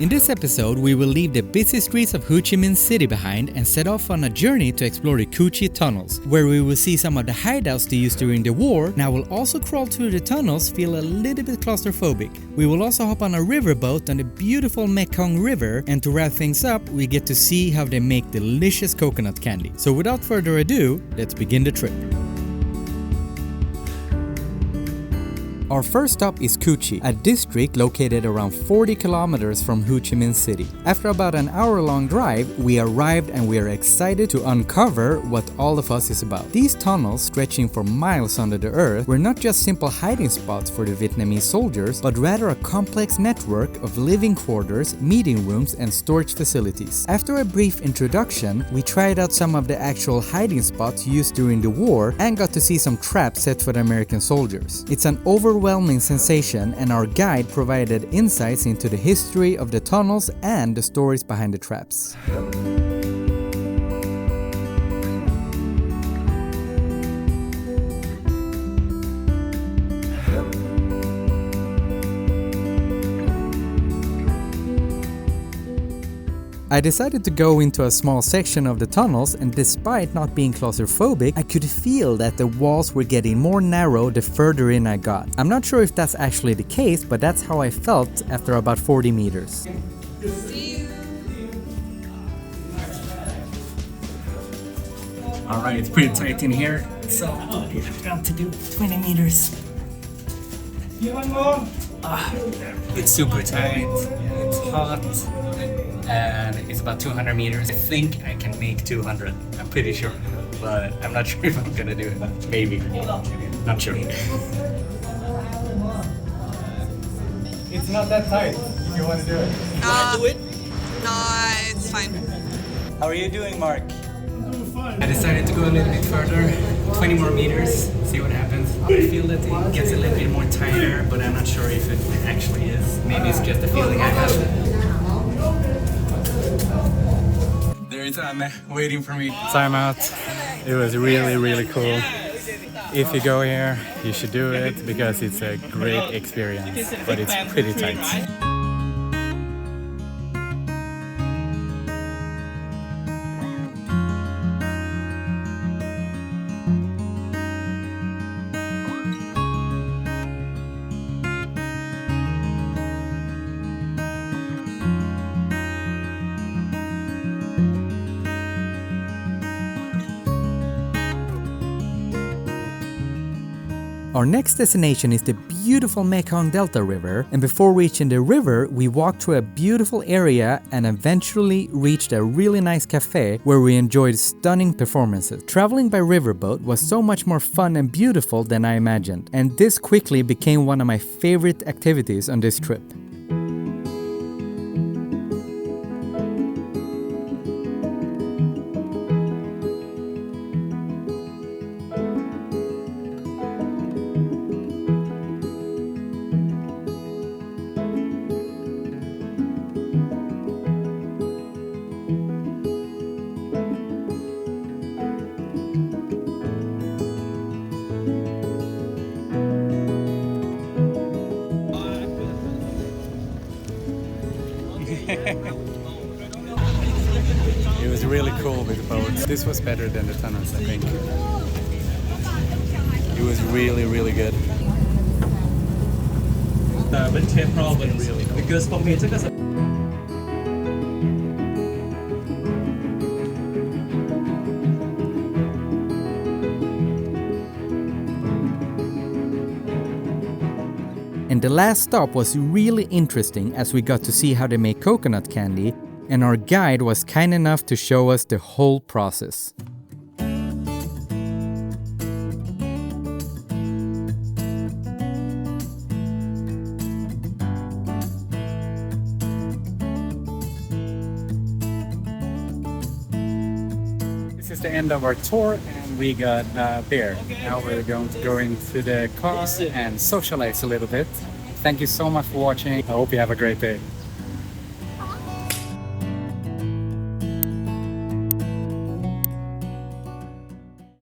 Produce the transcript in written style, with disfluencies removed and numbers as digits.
In this episode, we will leave the busy streets of Ho Chi Minh City behind and set off on a journey to explore the Cu Chi tunnels, where we will see some of the hideouts they used during the war. Now we'll also crawl through the tunnels, feel a little bit claustrophobic. We will also hop on a riverboat on the beautiful Mekong River, and to wrap things up, we get to see how they make delicious coconut candy. So without further ado, let's begin the trip. Our first stop is Cu Chi, a district located around 40 kilometers from Ho Chi Minh City. After about an hour-long drive, we arrived and we are excited to uncover what all the fuss is about. These tunnels, stretching for miles under the earth, were not just simple hiding spots for the Vietnamese soldiers, but rather a complex network of living quarters, meeting rooms, and storage facilities. After a brief introduction, we tried out some of the actual hiding spots used during the war and got to see some traps set for the American soldiers. It's an overwhelming sensation, and our guide provided insights into the history of the tunnels and the stories behind the traps. I decided to go into a small section of the tunnels, and despite not being claustrophobic, I could feel that the walls were getting more narrow the further in I got. I'm not sure if that's actually the case, but that's how I felt after about 40 meters. Alright, it's pretty tight in here, so I've got to do 20 meters. It's super tight, it's hot, and it's about 200 meters. I think I can make 200, I'm pretty sure, but I'm not sure if I'm gonna do it. Maybe, not sure. It's not that tight if you want to do it. You want to do it? No, it's fine. How are you doing, Mark? I decided to go a little bit further, 20 more meters, see what happens. I feel that it gets a little bit more tighter, but I'm not sure if it actually is. Maybe it's just a feeling I have. There's Anne waiting for me. Time out. It was really cool. If you go here, you should do it because it's a great experience, but it's pretty tight. Our next destination is the beautiful Mekong Delta River, and before reaching the river, we walked through a beautiful area and eventually reached a really nice cafe where we enjoyed stunning performances. Traveling by riverboat was so much more fun and beautiful than I imagined, and this quickly became one of my favorite activities on this trip. It was really cool with the boats. This was better than the tunnels, I think. It was really good. But problems really cool. Because for me, it was And the last stop was really interesting as we got to see how they make coconut candy, and our guide was kind enough to show us the whole process. This is the end of our tour, and we got beer. Now we're going to go into the car and socialize a little bit. Thank you so much for watching. I hope you have a great day.